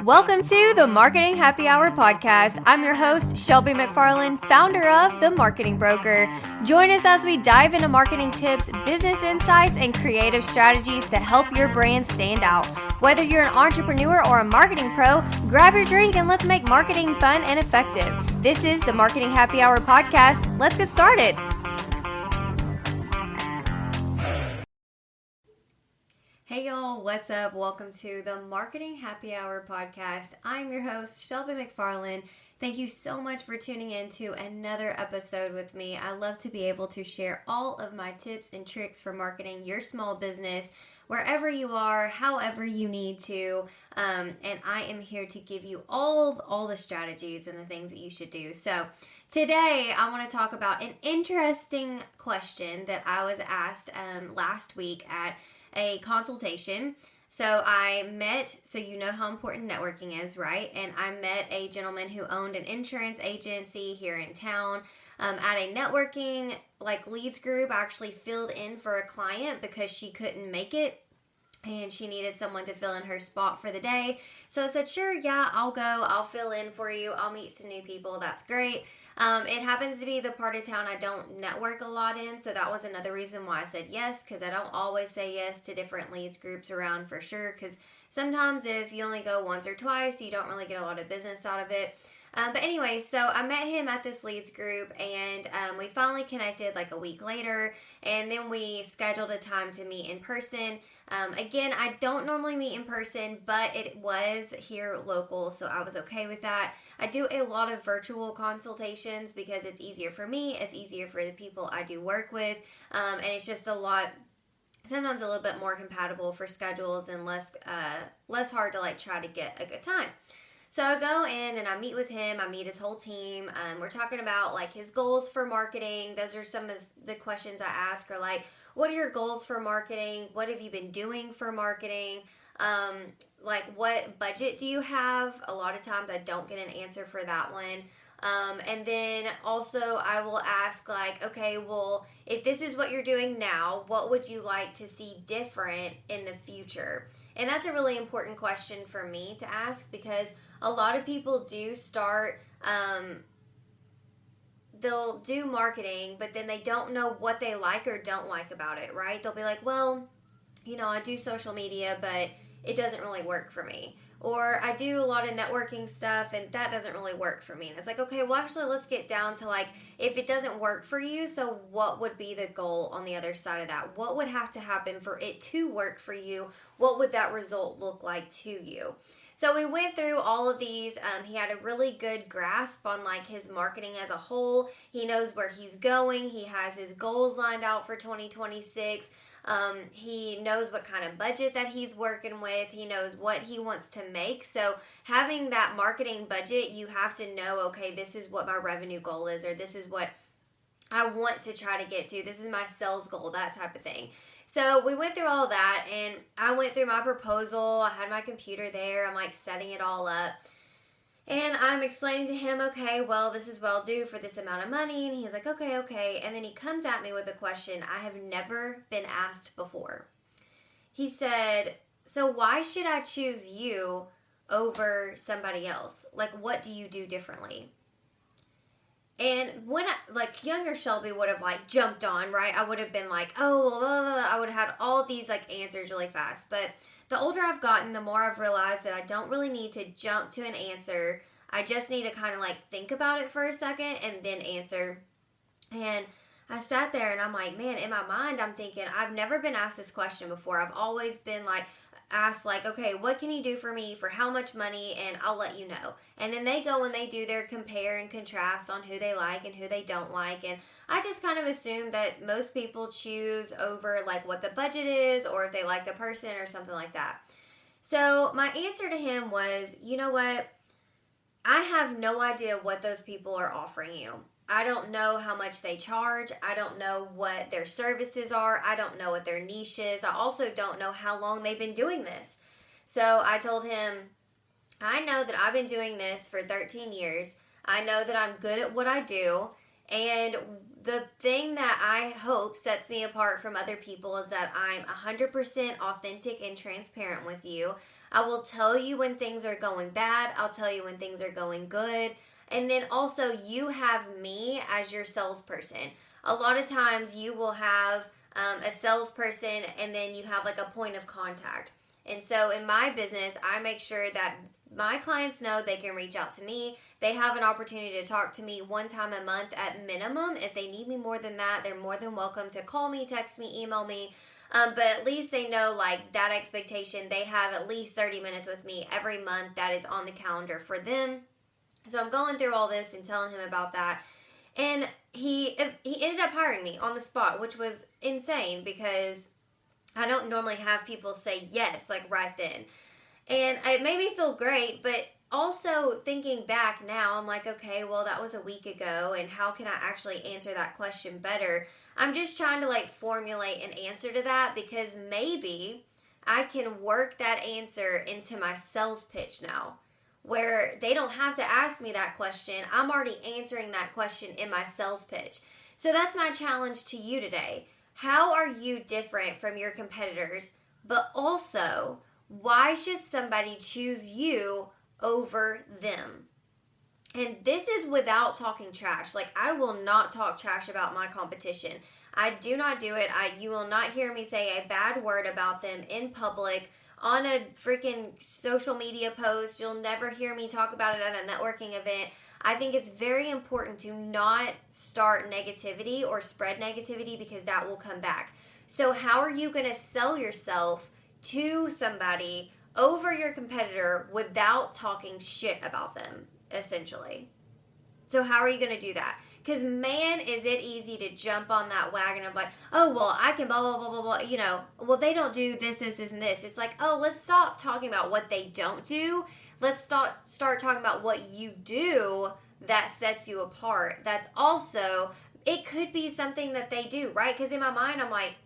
Welcome to the Marketing Happy Hour podcast. I'm your host, Shelby McFarland, founder of The Marketing Broker. Join us as we dive into marketing tips, business insights, and creative strategies to help your brand stand out. Whether you're an entrepreneur or a marketing pro, grab your drink and let's make marketing fun and effective. This is the Marketing Happy Hour podcast. Let's get started. Hey y'all, what's up? Welcome to the Marketing Happy Hour podcast. I'm your host, Shelby McFarland. Thank you so much for tuning in to another episode with me. I love to be able to share all of my tips and tricks for marketing your small business, wherever you are, however you need to. And I am here to give you all the strategies and the things that you should do. So today, I want to talk about an interesting question that I was asked last week at a consultation. So you know how important networking is, right? And I met a gentleman who owned an insurance agency here in town. At a networking leads group, I actually filled in for a client because she couldn't make it and she needed someone to fill in her spot for the day. So I said, sure, yeah, I'll go. I'll fill in for you. I'll meet some new people. That's great. It happens to be the part of town I don't network a lot in, so that was another reason why I said yes, because I don't always say yes to different leads groups around for sure, because sometimes if you only go once or twice, you don't really get a lot of business out of it. But anyway, so I met him at this leads group, and we finally connected a week later, and then we scheduled a time to meet in person. Again, I don't normally meet in person, but it was here local, so I was okay with that. I do a lot of virtual consultations because it's easier for me, it's easier for the people I do work with, and it's just sometimes a little bit more compatible for schedules and less hard to try to get a good time. So I go in and I meet with him. I meet his whole team. We're talking about his goals for marketing. Those are some of the questions I ask are what are your goals for marketing? What have you been doing for marketing? What budget do you have? A lot of times I don't get an answer for that one. And then also I will ask okay, well, if this is what you're doing now, what would you like to see different in the future? And that's a really important question for me to ask because a lot of people do start, they'll do marketing, but then they don't know what they like or don't like about it, right? They'll be like, well, I do social media, but it doesn't really work for me. Or I do a lot of networking stuff and that doesn't really work for me. And it's okay, well, actually, let's get down to if it doesn't work for you, so what would be the goal on the other side of that? What would have to happen for it to work for you? What would that result look like to you? So we went through all of these. He had a really good grasp on his marketing as a whole. He knows where he's going. He has his goals lined out for 2026. He knows what kind of budget that he's working with. He knows what he wants to make. So having that marketing budget, you have to know, okay, this is what my revenue goal is, or this is what I want to try to get to. This is my sales goal, that type of thing. So we went through all that, and I went through my proposal. I had my computer there. I'm setting it all up. And I'm explaining to him, okay, well, this is what I'll do for this amount of money. And he's like, okay. And then he comes at me with a question I have never been asked before. He said, so why should I choose you over somebody else? What do you do differently? And when younger Shelby would have jumped on, right? I would have been oh, well, blah, blah, blah. I would have had all these answers really fast. But the older I've gotten, the more I've realized that I don't really need to jump to an answer. I just need to kind of think about it for a second and then answer. And I sat there and I'm man, in my mind, I'm thinking, I've never been asked this question before. I've always been asked okay, what can you do for me for how much money, and I'll let you know. And then they go and they do their compare and contrast on who they like and who they don't like. And I just kind of assume that most people choose over what the budget is or if they like the person or something like that. So my answer to him was, you know what? I have no idea what those people are offering you. I don't know how much they charge. I don't know what their services are. I don't know what their niche is. I also don't know how long they've been doing this. So I told him, I know that I've been doing this for 13 years. I know that I'm good at what I do. And the thing that I hope sets me apart from other people is that I'm 100% authentic and transparent with you. I will tell you when things are going bad. I'll tell you when things are going good. And then also, you have me as your salesperson. A lot of times you will have a salesperson and then you have like a point of contact. And so in my business, I make sure that my clients know they can reach out to me. They have an opportunity to talk to me one time a month at minimum. If they need me more than that, they're more than welcome to call me, text me, email me. But at least they know, like, that expectation. They have at least 30 minutes with me every month that is on the calendar for them. So I'm going through all this and telling him about that. And he ended up hiring me on the spot, which was insane because I don't normally have people say yes, like, right then. And it made me feel great, but also thinking back now, I'm like, okay, well, that was a week ago, and how can I actually answer that question better? I'm just trying to, like, formulate an answer to that because maybe I can work that answer into my sales pitch now, where they don't have to ask me that question. I'm already answering that question in my sales pitch. So that's my challenge to you today. How are you different from your competitors? But also, why should somebody choose you over them? And this is without talking trash. Like, I will not talk trash about my competition. I do not do it. You will not hear me say a bad word about them in public on a freaking social media post. You'll never hear me talk about it at a networking event. I think it's very important to not start negativity or spread negativity because that will come back. So how are you going to sell yourself to somebody over your competitor without talking shit about them, essentially? So how are you going to do that? Because, man, is it easy to jump on that wagon of like, oh, well, I can blah, blah, blah, blah, blah, you know, well, they don't do this, this, this, and this. It's like, oh, let's stop talking about what they don't do. Let's start talking about what you do that sets you apart. That's also, it could be something that they do, right? Because in my mind, I'm like,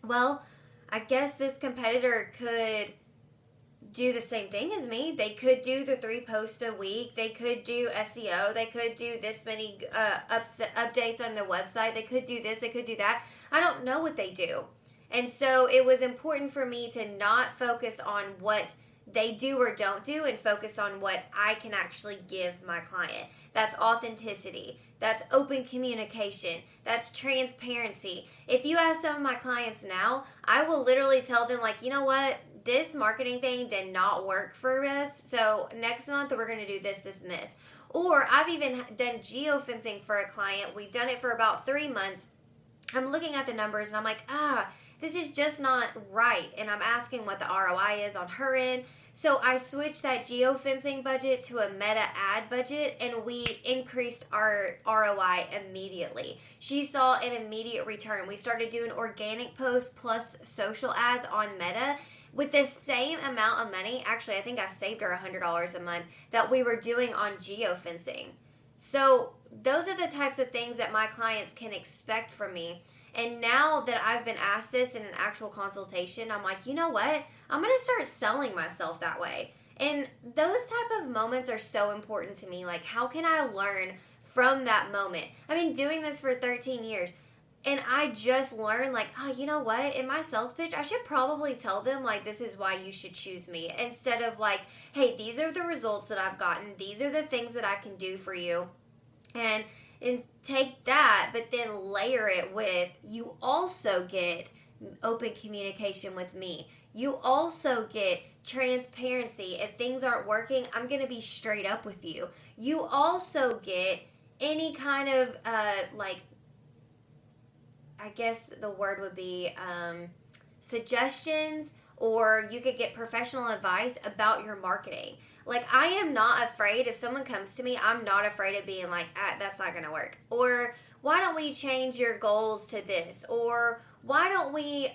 well, I guess this competitor could do the same thing as me. They could do the 3 posts a week. They could do SEO. They could do this many updates on their website. They could do this. They could do that. I don't know what they do. And so it was important for me to not focus on what they do or don't do and focus on what I can actually give my client. That's authenticity. That's open communication. That's transparency. If you ask some of my clients now, I will literally tell them, like, you know what? This marketing thing did not work for us. So next month we're going to do this, this, and this. Or I've even done geofencing for a client. We've done it for about 3 months. I'm looking at the numbers and I'm like, this is just not right. And I'm asking what the ROI is on her end. So I switched that geofencing budget to a meta ad budget and we increased our ROI immediately. She saw an immediate return. We started doing organic posts plus social ads on Meta with the same amount of money. Actually, I think I saved her $100 a month that we were doing on geofencing. So those are the types of things that my clients can expect from me. And now that I've been asked this in an actual consultation, I'm like, you know what? I'm going to start selling myself that way. And those type of moments are so important to me. Like, how can I learn from that moment? I've been doing this for 13 years. And I just learned, like, oh, you know what? In my sales pitch, I should probably tell them, like, this is why you should choose me. Instead of, like, hey, these are the results that I've gotten. These are the things that I can do for you. And take that, but then layer it with, you also get open communication with me. You also get transparency. If things aren't working, I'm going to be straight up with you. You also get any kind of, I guess the word would be suggestions, or you could get professional advice about your marketing. Like, I am not afraid. If someone comes to me, I'm not afraid of being like, that's not going to work. Or, why don't we change your goals to this? Or, why don't we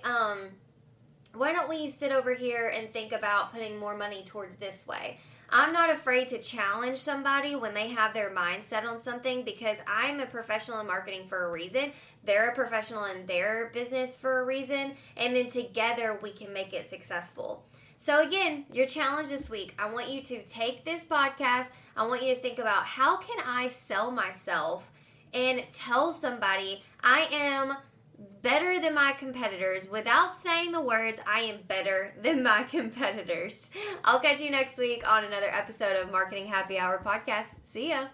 sit over here and think about putting more money towards this way? I'm not afraid to challenge somebody when they have their mind set on something, because I'm a professional in marketing for a reason. They're a professional in their business for a reason. And then together we can make it successful. So again, your challenge this week, I want you to take this podcast. I want you to think about, how can I sell myself and tell somebody I am better than my competitors without saying the words, I am better than my competitors. I'll catch you next week on another episode of Marketing Happy Hour podcast. See ya.